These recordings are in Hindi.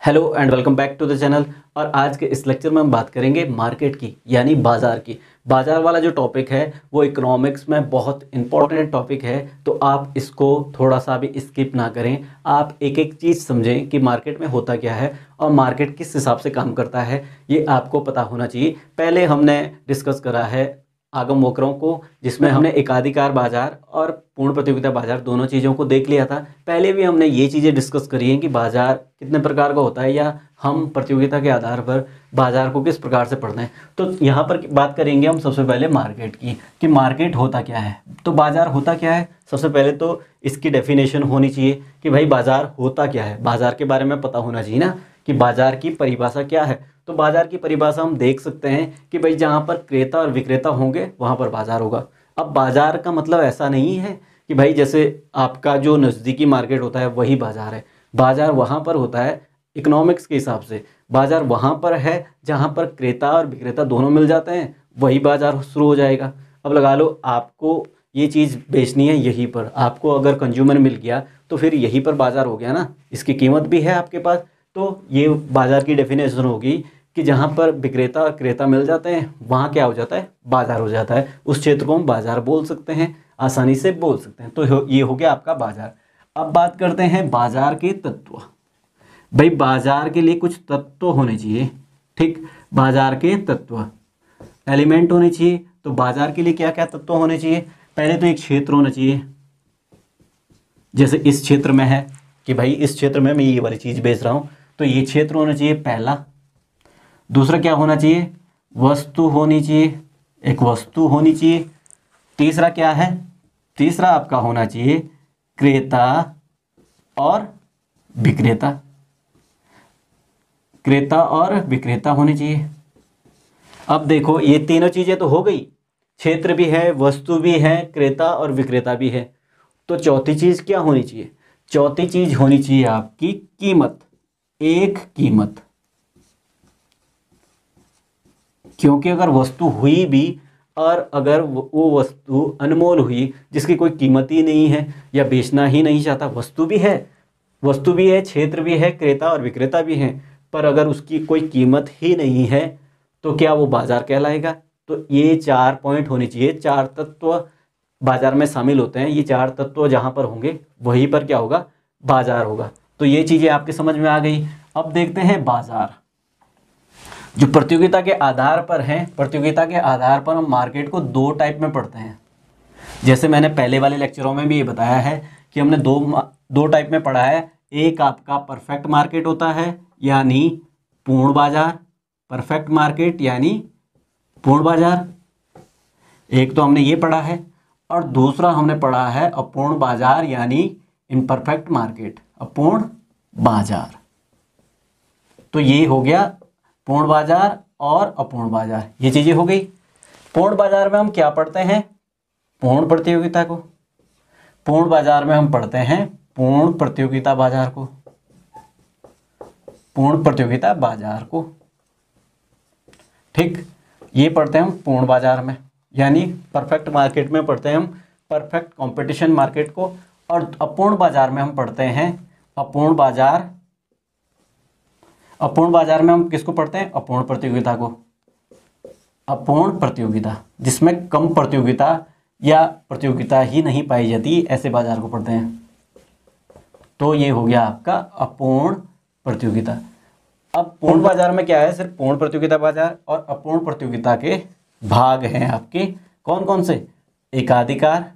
Hello and welcome back to the channel. और आज के इस लेक्चर में हम बात करेंगे मार्केट की, यानी बाज़ार की। बाज़ार वाला जो टॉपिक है वो इकोनॉमिक्स में बहुत इंपॉर्टेंट टॉपिक है, तो आप इसको थोड़ा सा भी स्किप ना करें। आप एक एक चीज़ समझें कि मार्केट में होता क्या है और मार्केट किस हिसाब से काम करता है, ये आपको पता होना चाहिए। पहले हमने डिस्कस करा है आगम वक्रों को, जिसमें हमने एकाधिकार बाजार और पूर्ण प्रतियोगिता बाजार दोनों चीज़ों को देख लिया था। पहले भी हमने ये चीज़ें डिस्कस करी हैं कि बाजार कितने प्रकार का होता है, या हम प्रतियोगिता के आधार पर बाजार को किस प्रकार से पढ़ते हैं। तो यहाँ पर बात करेंगे हम सबसे पहले मार्केट की, कि मार्केट होता क्या है। तो बाजार होता क्या है, सबसे पहले तो इसकी डेफिनेशन होनी चाहिए कि भाई बाजार होता क्या है। बाजार के बारे में पता होना चाहिए ना कि बाजार की परिभाषा क्या है। तो बाजार की परिभाषा हम देख सकते हैं कि भाई जहाँ पर क्रेता और विक्रेता होंगे वहाँ पर बाजार होगा। अब बाजार का मतलब ऐसा नहीं है कि भाई जैसे आपका जो नज़दीकी मार्केट होता है वही बाजार है। बाजार वहाँ पर होता है इकोनॉमिक्स के हिसाब से, बाजार वहाँ पर है जहाँ पर क्रेता और विक्रेता दोनों मिल जाते हैं, वही बाजार शुरू हो जाएगा। अब लगा लो आपको ये चीज़ बेचनी है, यहीं पर आपको अगर कंज्यूमर मिल गया तो फिर यहीं पर बाजार हो गया ना, इसकी कीमत भी है आपके पास। तो ये बाजार की डेफिनेशन होगी कि जहाँ पर विक्रेता और क्रेता मिल जाते हैं वहाँ क्या हो जाता है, बाजार हो जाता है। उस क्षेत्र को हम बाजार बोल सकते हैं, आसानी से बोल सकते हैं। तो ये हो गया आपका बाजार। अब बात करते हैं बाजार के तत्व। भाई बाजार के लिए कुछ तत्व होने चाहिए, ठीक। बाजार के तत्व एलिमेंट होने चाहिए। तो बाजार के लिए क्या क्या तत्व होने चाहिए, पहले तो एक क्षेत्र होना चाहिए। जैसे इस क्षेत्र में है कि भाई इस क्षेत्र में मैं ये वाली चीज़ बेच रहा हूँ, तो ये क्षेत्र होना चाहिए पहला। दूसरा क्या होना चाहिए, वस्तु होनी चाहिए, एक वस्तु होनी चाहिए। तीसरा क्या है, तीसरा आपका होना चाहिए क्रेता और विक्रेता, क्रेता और विक्रेता होने चाहिए। अब देखो ये तीनों चीज़ें तो हो गई, क्षेत्र भी है, वस्तु भी है, क्रेता और विक्रेता भी है। तो चौथी चीज़ क्या होनी चाहिए, चौथी चीज़ होनी चाहिए आपकी कीमत, एक कीमत। क्योंकि अगर वस्तु हुई भी और अगर वो वस्तु अनमोल हुई जिसकी कोई कीमत ही नहीं है या बेचना ही नहीं चाहता, वस्तु भी है, वस्तु भी है, क्षेत्र भी है, क्रेता और विक्रेता भी हैं, पर अगर उसकी कोई कीमत ही नहीं है तो क्या वो बाजार कहलाएगा। तो ये 4 पॉइंट होने चाहिए, 4 तत्व बाजार में शामिल होते हैं। ये 4 तत्व जहाँ पर होंगे वहीं पर क्या होगा, बाजार होगा। तो ये चीज़ें आपके समझ में आ गई। अब देखते हैं बाजार जो प्रतियोगिता के आधार पर हैं। प्रतियोगिता के आधार पर हम मार्केट को 2 टाइप में पढ़ते हैं। जैसे मैंने पहले वाले लेक्चरों में भी ये बताया है कि हमने दो टाइप में पढ़ा है। एक आपका परफेक्ट मार्केट होता है, यानी पूर्ण बाजार, परफेक्ट मार्केट यानी पूर्ण बाजार, एक तो हमने ये पढ़ा है। और दूसरा हमने पढ़ा है अपूर्ण बाजार, यानी इम्परफेक्ट मार्केट, अपूर्ण बाजार। तो ये हो गया पूर्ण बाजार और अपूर्ण बाजार, ये चीज़ें हो गई। पूर्ण बाजार में हम क्या पढ़ते हैं, पूर्ण प्रतियोगिता को। पूर्ण बाजार में हम पढ़ते हैं पूर्ण प्रतियोगिता बाजार को, पूर्ण प्रतियोगिता बाजार को, ठीक। ये पढ़ते हैं हम पूर्ण बाजार में, यानी परफेक्ट मार्केट में पढ़ते हैं हम परफेक्ट कंपटीशन मार्केट को। और अपूर्ण बाजार में हम पढ़ते हैं अपूर्ण बाजार। अपूर्ण बाजार में हम किसको पढ़ते हैं, अपूर्ण प्रतियोगिता को। अपूर्ण प्रतियोगिता जिसमें कम प्रतियोगिता या प्रतियोगिता ही नहीं पाई जाती, ऐसे बाजार को पढ़ते हैं। तो ये हो गया आपका अपूर्ण प्रतियोगिता। अब पूर्ण बाजार में क्या है, सिर्फ पूर्ण प्रतियोगिता बाजार और अपूर्ण प्रतियोगिता के भाग हैं आपके कौन कौन से, एकाधिकार,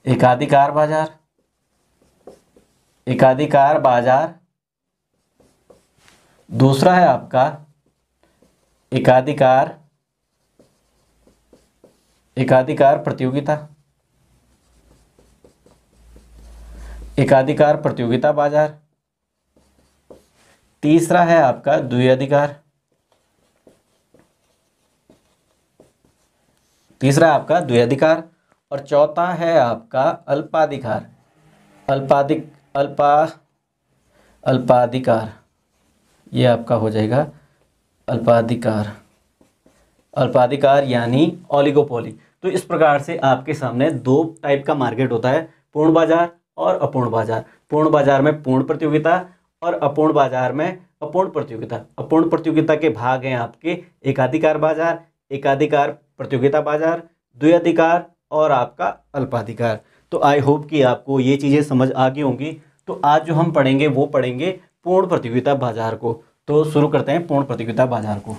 एकाधिकार बाजार, एकाधिकार बाजार। दूसरा है आपका एकाधिकार, एकाधिकार प्रतियोगिता, एकाधिकार प्रतियोगिता बाजार। तीसरा है आपका द्वैधिकार, तीसरा है आपका द्वैधिकार। और चौथा है आपका अल्पाधिकार, अल्पाधिकार, ये आपका हो जाएगा अल्पाधिकार, अल्पाधिकार यानी ओलिगोपोली। तो इस प्रकार से आपके सामने 2 टाइप का मार्केट होता है, पूर्ण बाजार और अपूर्ण बाजार। पूर्ण बाजार में पूर्ण प्रतियोगिता और अपूर्ण बाजार में अपूर्ण प्रतियोगिता। अपूर्ण प्रतियोगिता के भाग हैं आपके एकाधिकार बाजार, एकाधिकार प्रतियोगिता बाजार, द्वैधिकार और आपका अल्पाधिकार। तो आई होप कि आपको ये चीज़ें समझ आ गई होंगी। तो आज जो हम पढ़ेंगे वो पढ़ेंगे पूर्ण प्रतियोगिता बाजार को। तो शुरू करते हैं पूर्ण प्रतियोगिता बाजार को।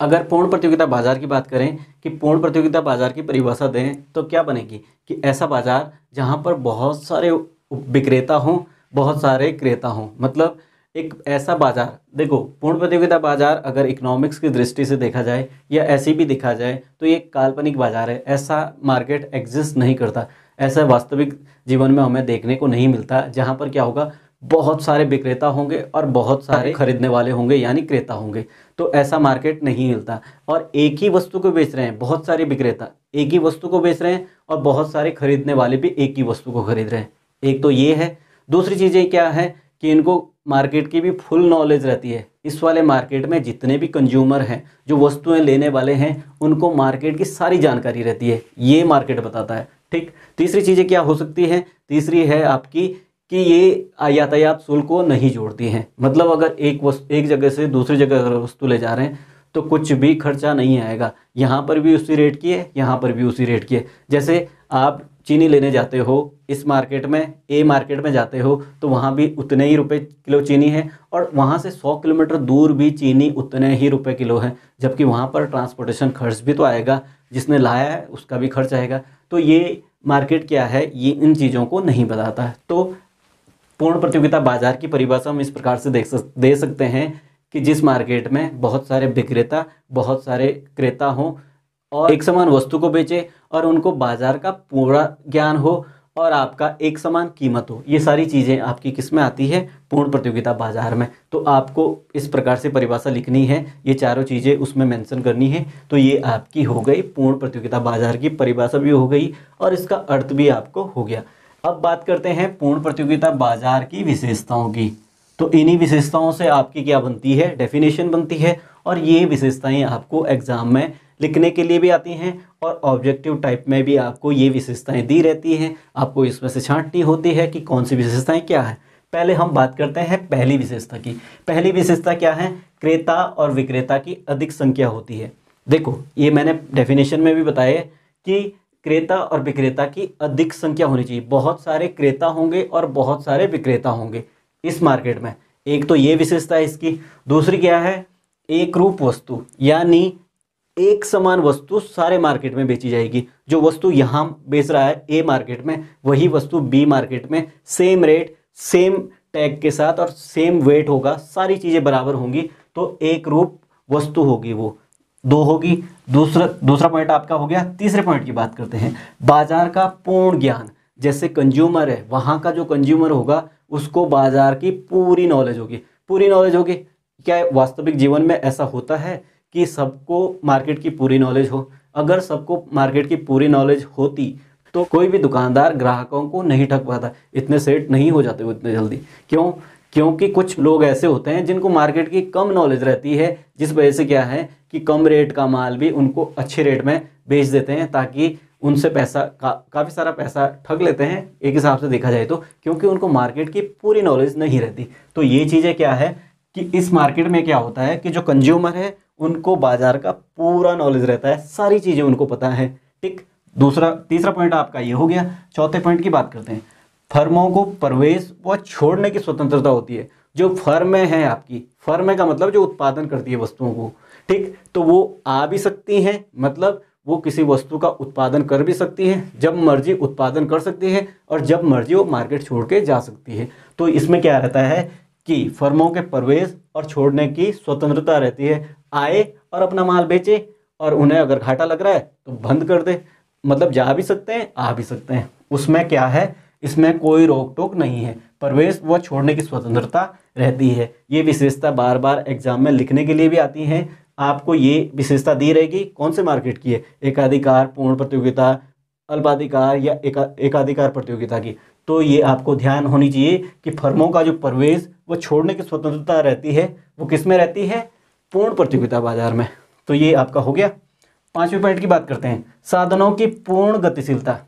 अगर पूर्ण प्रतियोगिता बाजार की बात करें कि पूर्ण प्रतियोगिता बाजार की परिभाषा दें तो क्या बनेगी कि ऐसा बाजार जहां पर बहुत सारे विक्रेता हों, बहुत सारे क्रेता हों। मतलब एक ऐसा बाजार, देखो पूर्ण प्रतियोगिता बाजार अगर इकोनॉमिक्स की दृष्टि से देखा जाए या ऐसी भी देखा जाए तो ये काल्पनिक बाजार है। ऐसा मार्केट एग्जिस्ट नहीं करता, ऐसा वास्तविक जीवन में हमें देखने को नहीं मिलता जहाँ पर क्या होगा, बहुत सारे विक्रेता होंगे और बहुत सारे खरीदने वाले होंगे यानी क्रेता होंगे। तो ऐसा मार्केट नहीं मिलता। और एक ही वस्तु को बेच रहे हैं बहुत सारे विक्रेता, एक ही वस्तु को बेच रहे हैं और बहुत सारे खरीदने वाले भी एक ही वस्तु को खरीद रहे हैं। एक तो ये है। दूसरी चीज़ें क्या है कि इनको मार्केट की भी फुल नॉलेज रहती है। इस वाले मार्केट में जितने भी कंज्यूमर हैं, जो वस्तुएं लेने वाले हैं, उनको मार्केट की सारी जानकारी रहती है। ये मार्केट बताता है। ठीक। तीसरी चीज़ें क्या हो सकती है, तीसरी है आपकी कि ये यातायात शुल्क को नहीं जोड़ती हैं। मतलब अगर एक जगह से दूसरी जगह अगर वस्तु ले जा रहे हैं तो कुछ भी खर्चा नहीं आएगा। यहाँ पर भी उसी रेट की है, यहाँ पर भी उसी रेट की है। जैसे आप चीनी लेने जाते हो इस मार्केट में, ए मार्केट में जाते हो तो वहाँ भी उतने ही रुपए किलो चीनी है और वहाँ से 100 किलोमीटर दूर भी चीनी उतने ही रुपए किलो है। जबकि वहाँ पर ट्रांसपोर्टेशन खर्च भी तो आएगा, जिसने लाया है उसका भी खर्च आएगा। तो ये मार्केट क्या है, ये इन चीज़ों को नहीं बताता है। तो पूर्ण प्रतियोगिता बाजार की परिभाषा हम इस प्रकार से दे सकते हैं कि जिस मार्केट में बहुत सारे विक्रेता, बहुत सारे क्रेता हों और एक समान वस्तु को बेचे और उनको बाजार का पूरा ज्ञान हो और आपका एक समान कीमत हो। ये सारी चीज़ें आपकी किस में आती है, पूर्ण प्रतियोगिता बाजार में। तो आपको इस प्रकार से परिभाषा लिखनी है, ये चारों चीज़ें उसमें मेंशन करनी है। तो ये आपकी हो गई पूर्ण प्रतियोगिता बाजार की परिभाषा भी हो गई और इसका अर्थ भी आपको हो गया। अब बात करते हैं पूर्ण प्रतियोगिता बाजार की विशेषताओं की। तो इन्हीं विशेषताओं से आपकी क्या बनती है, डेफिनेशन बनती है। और ये विशेषताएं आपको एग्जाम में लिखने के लिए भी आती हैं और ऑब्जेक्टिव टाइप में भी आपको ये विशेषताएं दी रहती हैं। आपको इसमें से छांटनी होती है कि कौन सी विशेषताएं क्या है। पहले हम बात करते हैं पहली विशेषता की। पहली विशेषता क्या है, क्रेता और विक्रेता की अधिक संख्या होती है। देखो ये मैंने डेफिनेशन में भी बताया कि क्रेता और विक्रेता की अधिक संख्या होनी चाहिए। बहुत सारे क्रेता होंगे और बहुत सारे विक्रेता होंगे इस मार्केट में। एक तो ये विशेषता है इसकी। दूसरी क्या है, एक रूप वस्तु, यानी एक समान वस्तु सारे मार्केट में बेची जाएगी। जो वस्तु यहाँ बेच रहा है ए मार्केट में, वही वस्तु बी मार्केट में सेम रेट, सेम टैग के साथ और सेम वेट होगा, सारी चीज़ें बराबर होंगी। तो एक रूप वस्तु होगी, वो दो होगी। दूसरा पॉइंट आपका हो गया। तीसरे पॉइंट की बात करते हैं, बाजार का पूर्ण ज्ञान। जैसे कंज्यूमर है, वहाँ का जो कंज्यूमर होगा उसको बाजार की पूरी नॉलेज होगी। पूरी नॉलेज होगी। क्या वास्तविक जीवन में ऐसा होता है कि सबको मार्केट की पूरी नॉलेज हो? अगर सबको मार्केट की पूरी नॉलेज होती तो कोई भी दुकानदार ग्राहकों को नहीं ठग पाता, इतने सेट नहीं हो जाते वो इतने जल्दी। क्यों? क्योंकि कुछ लोग ऐसे होते हैं जिनको मार्केट की कम नॉलेज रहती है, जिस वजह से क्या है कि कम रेट का माल भी उनको अच्छे रेट में बेच देते हैं ताकि उनसे पैसा काफ़ी सारा पैसा ठग लेते हैं एक हिसाब से देखा जाए तो, क्योंकि उनको मार्केट की पूरी नॉलेज नहीं रहती। तो ये चीज़ें क्या है कि इस मार्केट में क्या होता है कि जो कंज्यूमर है उनको बाजार का पूरा नॉलेज रहता है, सारी चीज़ें उनको पता है। ठीक। तीसरा पॉइंट आपका ये हो गया। चौथे पॉइंट की बात करते हैं, फर्मों को प्रवेश व छोड़ने की स्वतंत्रता होती है। जो फर्में हैं आपकी, फर्म का मतलब जो उत्पादन करती है वस्तुओं को, ठीक, तो वो आ भी सकती हैं, मतलब वो किसी वस्तु का उत्पादन कर भी सकती है, जब मर्जी उत्पादन कर सकती है और जब मर्जी वो मार्केट छोड़ के जा सकती है। तो इसमें क्या रहता है कि फर्मों के प्रवेश और छोड़ने की स्वतंत्रता रहती है। आए और अपना माल बेचे और उन्हें अगर घाटा लग रहा है तो बंद कर दे, मतलब जा भी सकते हैं आ भी सकते हैं। उसमें क्या है, इसमें कोई रोक टोक नहीं है, प्रवेश व छोड़ने की स्वतंत्रता रहती है। ये विशेषता बार बार एग्जाम में लिखने के लिए भी आती हैं। आपको ये विशेषता दी रहेगी कौन से मार्केट की है, एकाधिकार, पूर्ण प्रतियोगिता, अल्पाधिकार या एकाधिकार प्रतियोगिता की। तो ये आपको ध्यान होनी चाहिए कि फर्मों का जो प्रवेश व छोड़ने की स्वतंत्रता रहती है वो किस में रहती है, पूर्ण प्रतियोगिता बाजार में। तो ये आपका हो गया। पांचवें पॉइंट की बात करते हैं, साधनों की पूर्ण गतिशीलता।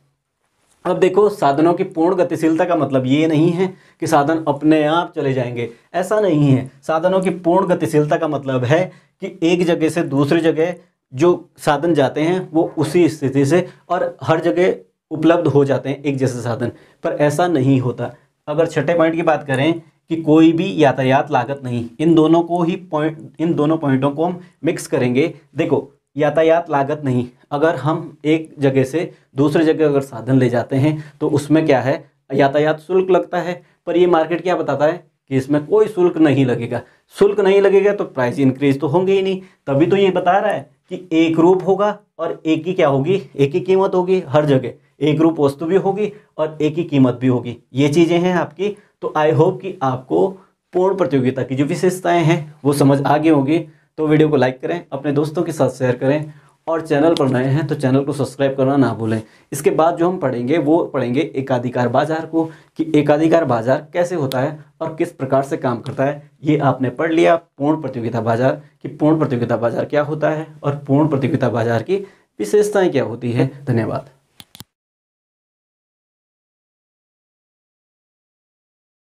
अब देखो, साधनों की पूर्ण गतिशीलता का मतलब ये नहीं है कि साधन अपने आप चले जाएंगे, ऐसा नहीं है। साधनों की पूर्ण गतिशीलता का मतलब है कि एक जगह से दूसरी जगह जो साधन जाते हैं वो उसी स्थिति से और हर जगह उपलब्ध हो जाते हैं एक जैसे साधन, पर ऐसा नहीं होता। अगर छठे पॉइंट की बात करें कि कोई भी यातायात लागत नहीं, इन दोनों पॉइंटों को हम मिक्स करेंगे। देखो, यातायात लागत नहीं, अगर हम एक जगह से दूसरी जगह अगर साधन ले जाते हैं तो उसमें क्या है, यातायात शुल्क लगता है। पर ये मार्केट क्या बताता है कि इसमें कोई शुल्क नहीं लगेगा। शुल्क नहीं लगेगा तो प्राइस इंक्रीज तो होंगे ही नहीं। तभी तो ये बता रहा है कि एक रूप होगा और एक ही क्या होगी, एक ही कीमत होगी हर जगह, एक रूप वस्तु भी होगी और एक ही कीमत भी होगी। ये चीज़ें हैं आपकी। तो आई होप कि आपको पूर्ण प्रतियोगिता की जो विशेषताएं हैं वो समझ आ गई होगी। तो वीडियो को लाइक करें, अपने दोस्तों के साथ शेयर करें, और चैनल पर नए हैं तो चैनल को सब्सक्राइब करना ना भूलें। इसके बाद जो हम पढ़ेंगे वो पढ़ेंगे एकाधिकार बाजार को, कि एकाधिकार बाजार कैसे होता है और किस प्रकार से काम करता है। ये आपने पढ़ लिया पूर्ण प्रतियोगिता बाजार, कि पूर्ण प्रतियोगिता बाजार क्या होता है और पूर्ण प्रतियोगिता बाजार की विशेषताएं क्या होती है। धन्यवाद।